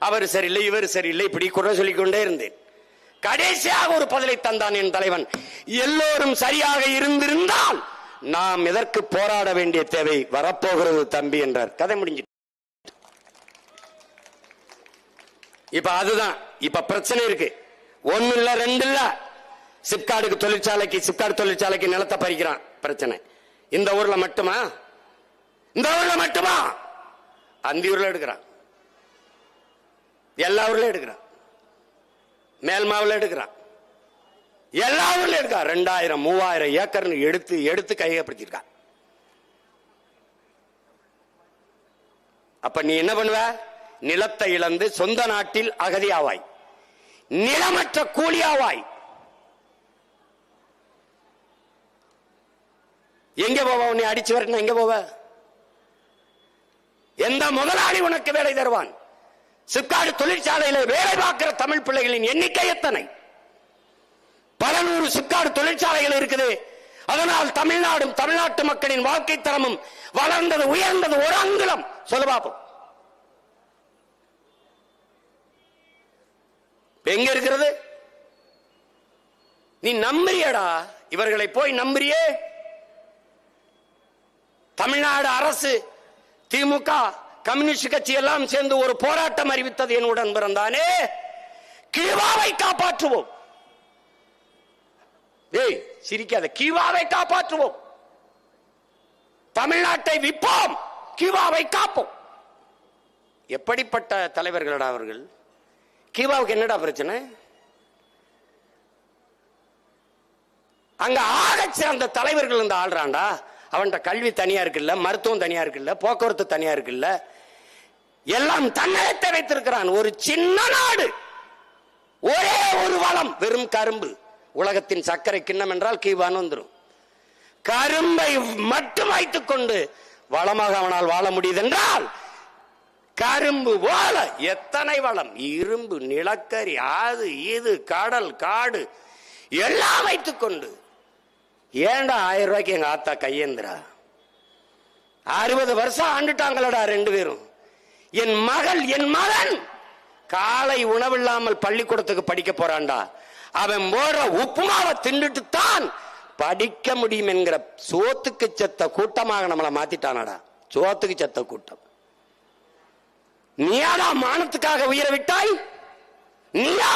அவர் சரியில்லை, இவர் சரியில்லை, இப்படி குறை சொல்லிக் கொண்டே இருந்தேன். கடைசியாக ஒரு பதிலை தந்தான் என் தலைவன். எல்லோரும் சரியாக இருந்திருந்தால் நாம் எதற்கு போராட வேண்டிய தேவை வரப்போகிறது தம்பி என்றார். கதை முடிஞ்சு. இப்ப அதுதான் இப்ப பிரச்சனை இருக்கு. 1 இல்ல 2 இல்ல. சிப்காட் தொழிற்சாலைக்கு நிலத்தை பறிக்கிறான். பிரச்சனை இந்த ஊர்ல மட்டுமா? இந்த ஊர்ல மட்டுமா? அந்த ஊர்ல எடுக்கிறான், எல்லா ஊர்ல எடுக்கிறான், மேல்மாவில் எடுக்கிறான், எல்லா ஊர்ல எடுக்கிறான். 2000 3000 ஏக்கர் எடுத்து கையகப்படுத்திருக்கான். அப்ப நீ என்ன பண்ணுவ? நிலத்தை இழந்து சொந்த நாட்டில் அகதியாவாய், நிலமற்ற கூலியாவாய். எங்க போவ? உன்னை அடிச்சு வரணும், எங்க போவ? எந்த முதலாளி உனக்கு வேலை தருவான்? சிப்காட் தொழிற்சாலையில வேலை பார்க்கிற தமிழ் பிள்ளைகளின் எண்ணிக்கை எத்தனை? பல நூறு சிப்காட் தொழிற்சாலைகள் இருக்குது. அதனால் தமிழ்நாடும் தமிழ்நாட்டு மக்களின் வாழ்க்கை தரமும் வளர்ந்தது, உயர்ந்தது ஒரு அங்குலம். சொல்ல பாப்போம், எங்க இருக்கிறது? நீ நம்புறியடா, இவர்களை போய் நம்புறியே. தமிழ்நாடு அரசு, திமுக, கம்யூனிஸ்ட் கட்சி எல்லாம் சேர்ந்து ஒரு போராட்டம் அறிவித்தது. என்னுடன் பிறந்தானே, கீவாவை காப்பாற்றுவோம். ஏய் சிரிக்காத, கீவாவை காப்பாற்றுவோம், தமிழ்நாட்டை விற்போம், கீவாவை காப்போம். எப்படிப்பட்ட தலைவர்களடா அவர்கள்? கீவாவுக்கு என்னடா பிரச்சனை? அங்க ஆக சிறந்த தலைவர்கள் இந்த ஆள்றாண்டா. அவன்கிட்ட கல்வி தனியா இருக்குல்ல, மருத்துவம் தனியா இருக்குல்ல, போக்குவரத்து தனியா இருக்குல்ல, எல்லாம் தன்னகத்தை வைத்திருக்கிறான். ஒரு சின்ன நாடு, ஒரே ஒரு வளம், வெறும் கரும்பு. உலகத்தின் சர்க்கரை கிண்ணம் என்றால் கீவான்னு வந்துடும். கரும்பை மட்டும் வைத்துக் கொண்டு வளமாக அவனால் வாழ முடியுது என்றால், கரும்பு போல எத்தனை வளம், இரும்பு, நிலக்கரி, அது இது, கடல், காடு எல்லாம் வைத்துக் கொண்டு. ஏண்டா 1000 ரூபாய்க்கு எங்க ஆத்தா கையேந்திரா? 60 வருஷம் ஆண்டுட்டாங்களடா 2 பேரும். என் மகள், என் மகன் காலை உணவில்லாமல் பள்ளிக்கூடத்துக்கு படிக்க போறான்டா. அவன் போற உப்புமாவை தின்னுட்டு தான் படிக்க முடியும் என்கிற சோத்துக்கு செத்த கூட்டமாக நம்மளை மாத்திட்டானடா. சோத்துக்கு செத்த கூட்டம். நீயாடா மானத்துக்காக உயிரை விட்டாய்? நீயா?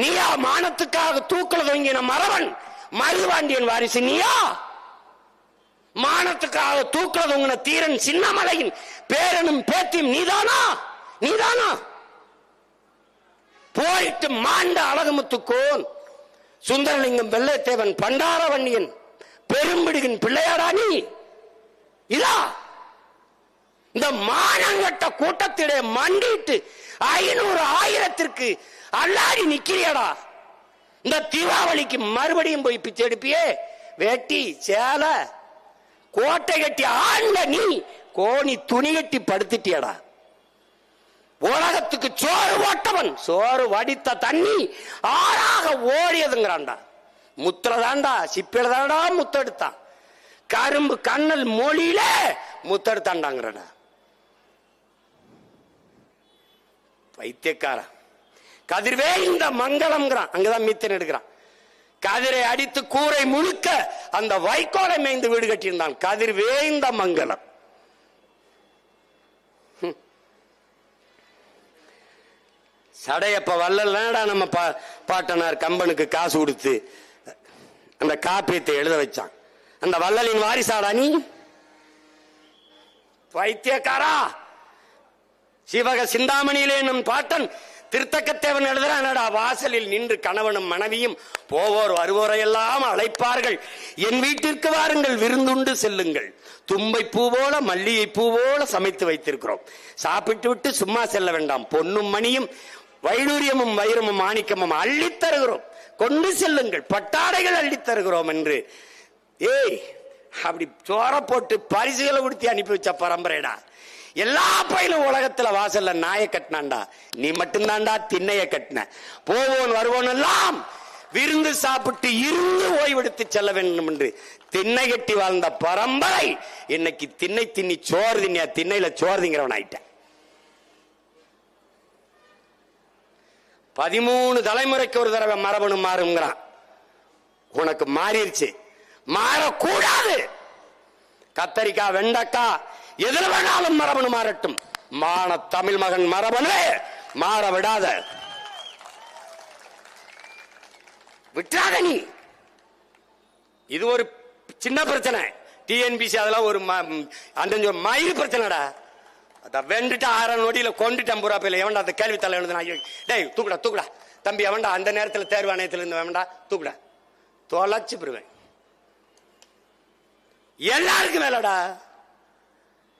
நீயா மானத்துக்காக தூக்கல தொங்கின மறவன் மருதுபாண்டியன் வாரிசு? நீயா மானத்துக்காக தூக்கல தொங்கின தீரன் சின்னமலையின் பேரனும் பேத்தியும்? நீதானா? நீதானா? போயிட்டு மாண்ட அழகுமுத்துக்கோன், சுந்தரலிங்கம், வெள்ளைத்தேவன், பண்டாரவன்னியன், பெரும்பிடிகின் பிள்ளையாடா நீ? இதா இந்த மானங்கட்ட கூட்டத்திலே மண்டிட்டு 500 1000க்கு அல்லாடி நிக்கிறியடா. இந்த தீபாவளிக்கு மறுபடியும் போய் பிச்சை எடுப்பியே, வேட்டி சேலை கோட்டை கட்டி ஆண்ட நீ கோணி துணி கட்டி படுத்துட்டியடா. உலகத்துக்கு சோறு போட்டவன் சோறு வடித்த தண்ணி ஆறாக ஓடியதுங்கிறான்டா. முத்திரதாண்டா சிப்பிலதாண்டா முத்தெடுத்தான், கரும்பு கண்ணல் மொழியில முத்தெடுத்தாண்டாங்கிறடா. பைத்தியக்கார கதிர்வே இந்த மங்களம்ங்கிறான், அங்கதான் மீத்தன் எடுக்கிறான். கதிரை அடித்து கூரை முழுக்க அந்த வைக்கோலை மேய்ந்து வீடு கட்டியிருந்தான். கதிர்வே இந்த மங்களம். சடையப்ப வல்லடா நம்ம பாட்டனார் கம்பனுக்கு காசு கொடுத்து அந்த காப்பியத்தை எழுத வச்சான். அந்த வள்ளலின் வாரிசாடா நீ? பைத்தியக்காரா, சிவக சிந்தாமணியிலே நம் பாட்டன் திருத்தக்கத்தேவன் எழுதுறானடா, வாசலில் நின்று கணவனும் மனைவியும் போவோர் வருவோரையெல்லாம் அழைப்பார்கள், என் வீட்டிற்கு வாருங்கள் விருந்துண்டு செல்லுங்கள், தும்பை பூ போல மல்லிகை பூ போல சமைத்து வைத்திருக்கிறோம், சாப்பிட்டு விட்டு சும்மா செல்ல வேண்டாம், பொன்னும் மணியும் வைடூரியமும் வைரமும் மாணிக்கமும் அள்ளித் தருகிறோம், கொண்டு செல்லுங்கள், பட்டாடைகள் அள்ளித் தருகிறோம் என்று ஏய் அப்படி சோற போட்டு பரிசுகளை கொடுத்து அனுப்பி வச்ச பரம்பரைடா. எல்லா பயிலும் உலகத்துல வாசல்ல நாயை கட்டினான்டா, நீ மட்டும்தான்டா திண்ணைய கட்டின. போவோன் வருவோன் எல்லாம் விருந்து சாப்பிட்டு இருந்து ஓய்வெடுத்து செல்ல வேண்டும் என்று திண்ணை கட்டி வாழ்ந்த பரம்பரை இன்னைக்கு திண்ணை திண்ணி சோறு தின்னியா திண்ணையில சோறு திங்கிறவன் ஆயிட்டேன். 13 தலைமுறைக்கு ஒரு தடவை மரபணு மாறுங்கிறான். உனக்கு மாறிடுச்சு, மாறக்கூடாது. கத்தரிக்காய் வெண்டைக்காய் எதில் வேணாலும் மரபணு மாறட்டும், மான தமிழ் மகன் மரபணு மாற விடாத, விட்டாத நீ. இது ஒரு சின்ன பிரச்சனை, டிஎன்பிசி அதெல்லாம் ஒரு மயிறு பிரச்சனைடா. அத வெண்டுட்டு 6 நொடியில கொண்டுட்டு 50 ரூபா பேல எவன்டா அந்த கேள்வி தலை எழுதுனா, டேய் தூக்குடா தூக்குடா தம்பி, எவன்டா அந்த நேரத்தில் தேர்வு ஆணையத்தில் இருந்து வேண்டா தூக்குடா, தொலைச்சு பெறுவேன். எல்லாருக்கும் வேலைடா.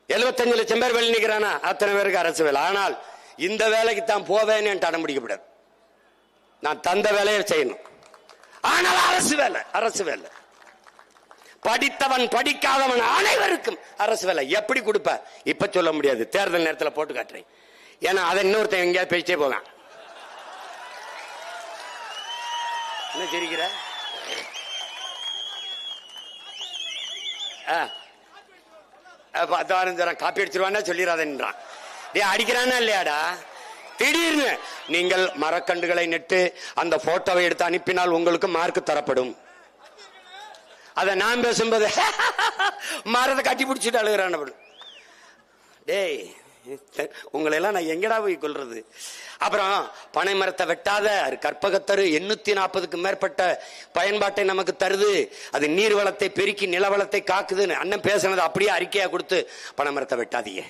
75 லட்சம் பேர் வேலை நிற்கிறானா, அத்தனை பேருக்கு அரசு வேலை. ஆனால் இந்த வேலைக்கு தான் போவேன்னு அடம் பிடிக்கப்படாது, நான் தந்த வேலையை செய்யணும். ஆனால் அரசு வேலை, அரசு வேலை. படித்தவன் படிக்காதவன் அனைவருக்கும் அரசு வேலை. எப்படி கொடுப்ப இப்ப சொல்ல முடியாது, தேர்தல் நேரத்தில் போட்டு காட்டுறேன். ஏன்னா அதை இன்னொருத்தன் எங்கேயாவது பேசிட்டே போவான். என்ன தெரிகிற காப்பி அடிச்சிருவான்னா சொல்லிடாதன்றான். அடிக்கிறானா இல்லையாடா? திடீர்னு நீங்கள் மரக்கண்டுகளை நட்டு அந்த போட்டோவை எடுத்து அனுப்பினால் உங்களுக்கு மார்க் தரப்படும். அத நான் பேசும்போது மரத்தை கட்டி பிடிச்சிட்டு அழுகிறான். டேய் உங்களை எல்லாம் நான் எங்கடா போய் கொள்றது? அப்புறம் பனை மரத்தை வெட்டாத, கற்பகத்தரு 840க்கும் மேற்பட்ட பயன்பாட்டை நமக்கு தருது, அது நீர் வளத்தை பெருக்கி நிலவளத்தை காக்குதுன்னு அண்ணன் பேசுனது அப்படியே அறிக்கையா கொடுத்து பனை மரத்தை வெட்டாதீங்க.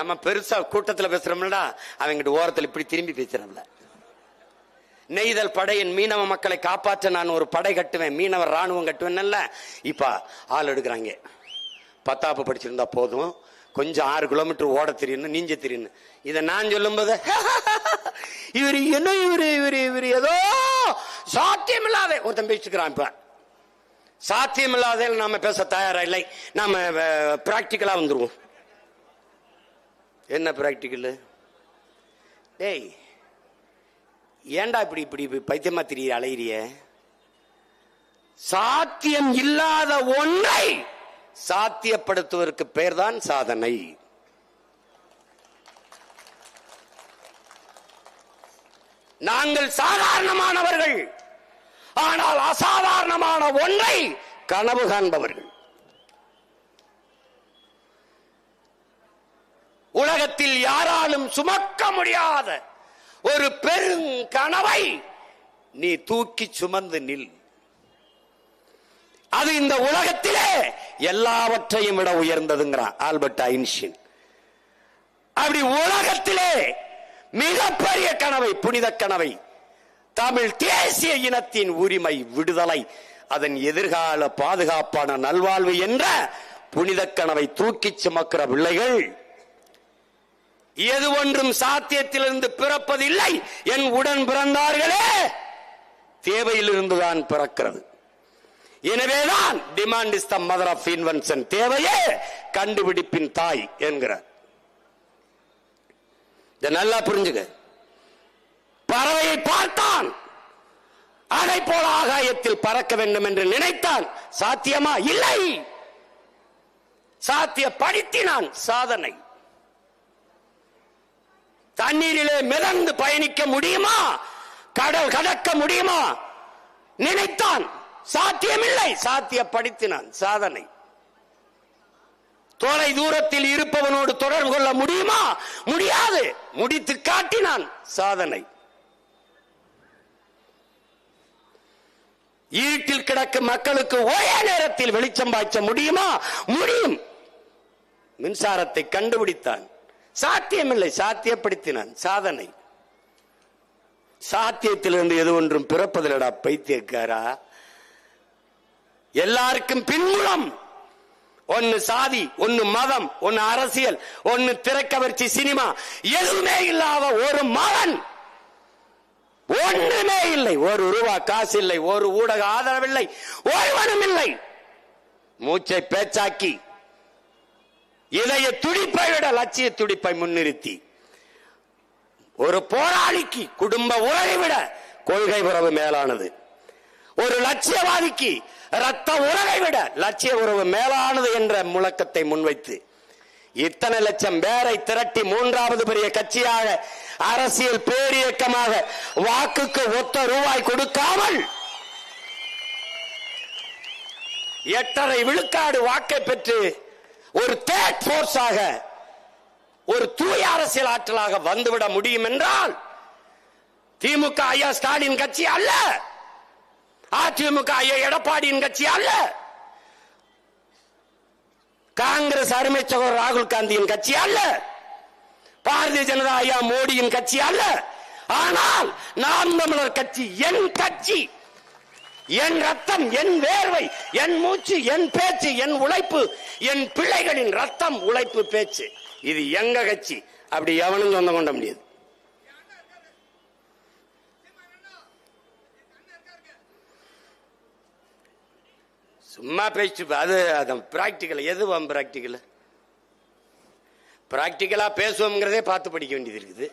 நம்ம பெருசா கூட்டத்துல பேசுறோம்லடா, அவங்கிட்ட ஓரத்தில் இப்படி திரும்பி பேசுறோம்ல. நெய்தல் படையின் மீனவ மக்களை காப்பாற்ற நான் ஒரு படை கட்டுவேன், மீனவர் ராணுவம் கட்டுவேன். இப்ப ஆள் எடுக்கிறாங்க, 10ஆப்பு படிச்சிருந்தா போதும், கொஞ்சம் 6 கிலோமீட்டர் ஓட தெரியணும், நீஞ்ச தெரியணும். இதை நான் சொல்லும் போது இவரு என்ன இவரு ஏதோ சாத்தியமில்லாத ஒருத்தன் பேசிக்கிறான். இப்ப சாத்தியமில்லாத நாம பேச தயாரா இல்லை, நாம பிராக்டிக்கலா வந்துருவோம். என்ன பிராக்டிக்கல்? டேய் ஏண்டா இப்படி இப்படி பைத்தியமா தெரிய அலையிறிய? சாத்தியம் இல்லாத ஒன்றை சாத்தியப்படுத்துவதற்கு பெயர் தான் சாதனை. நாங்கள் சாதாரணமானவர்கள், ஆனால் அசாதாரணமான ஒன்றை கனவு காண்பவர்கள். உலகத்தில் யாராலும் சுமக்க முடியாத ஒரு பெருங்கனவை நீ தூக்கி சுமந்து நில். அது இந்த உலகத்திலே எல்லாவற்றையும் விட உயர்ந்ததுங்கிறான் ஆல்பர்ட் ஐன்ஸ்டீன். அப்படி உலகத்திலே மிகப்பெரிய கனவை, புனித கனவை, தமிழ் தேசிய இனத்தின் உரிமை, விடுதலை, அதன் எதிர்கால பாதுகாப்பான நல்வாழ்வு என்ற புனித கனவை தூக்கி சுமக்கிற பிள்ளைகள், எது ஒன்றும் சாத்தியத்திலிருந்து பிறப்பதில்லை என் உடன் பிறந்தார்களே, தேவையிலிருந்துதான் பிறக்கிறது. எனவேதான் demand is the mother of invention, தேவையே கண்டுபிடிப்பின் தாய் என்கிறார். இதை நல்லா புரிஞ்சுக்க. பறவையை பார்த்தான், அதை போல ஆகாயத்தில் பறக்க வேண்டும் என்று நினைத்தான். சாத்தியமா? இல்லை. சாத்தியப்படுத்தினான். சாதனை. தண்ணீரிலே மிதந்து பயணிக்க முடியுமா? கடல் கடக்க முடியுமா? நினைத்தான். சாத்தியமில்லை. சாத்தியப்படுத்தினான். சாதனை. தொலை தூரத்தில் இருப்பவனோடு தொடர்பு கொள்ள முடியுமா? முடியாது. முடித்து காட்டினான். சாதனை. இருட்டில் கிடக்கும் மக்களுக்கு ஒரே நேரத்தில் வெளிச்சம் பாய்ச்ச முடியுமா? முடியும். மின்சாரத்தை கண்டுபிடித்தான். சாத்தியமில்லை. சாத்தியப்படுத்தினான். சாதனை. சாத்தியத்திலிருந்து எது ஒன்றும் பிறப்பதிலடா பைத்தியக்காரா. எல்லாருக்கும் பின்புலம். ஒன்னு சாதி, ஒன்னு மதம், ஒன்னு அரசியல், ஒன்னு திரைக்கவர்ச்சி சினிமா, எதுவுமே இல்லாத ஒரு மகன், ஒன்றுமே இல்லை. ஒரு ரூபா காசு இல்லை, ஒரு ஊடக ஆதரவில்லை, ஒருவனும் இல்லை. மூச்சை பேச்சாக்கி இதய துடிப்பை விட லட்சிய துடிப்பை முன்னிறுத்தி, ஒரு போராளிக்கு குடும்ப உறவை விட கொள்கை உறவு மேலானது, ஒரு லட்சியவாதிக்கு ரத்த உறவை விட லட்சிய உறவு மேலானது என்ற முழக்கத்தை முன்வைத்து இத்தனை லட்சம் பேரை திரட்டி மூன்றாவது பெரிய கட்சியாக, அரசியல் பேரியக்கமாக, வாக்குக்கு ஒத்த ரூபாய் கொடுக்காமல் 8.5 விழுக்காடு வாக்கை பெற்று ஒரு தேர்ட் போர்ஸாக, ஒரு தூய அரசியல் ஆற்றலாக வந்துவிட முடியும் என்றால் திமுக ஐயா ஸ்டாலின் கட்சி அல்ல, அதிமுக ஐயா எடப்பாடியின் கட்சி அல்ல, காங்கிரஸ் அருமை சகோதரர் ராகுல் காந்தியின் கட்சி அல்ல, பாரதிய ஜனதா ஐயா மோடியின் கட்சி அல்ல. ஆனால் நாம் தமிழர் கட்சி என் கட்சி, என் ரத்தம், என் வேர்வை, என் மூச்சு, என் பேச்சு, என் உழைப்பு, என் பிள்ளைகளின் ரத்தம், உழைப்பு, பேச்சு, இது எங்க கட்சி. அப்படி எவனும் சொந்தம் கொண்ட முடியாது. சும்மா பேச்சு. அது பிராக்டிக்கல். எதுவும் பிராக்டிக்கல்? பிராக்டிக்கலா பேசுவோம்ங்கிறதே பார்த்து படிக்க வேண்டியது இருக்குது.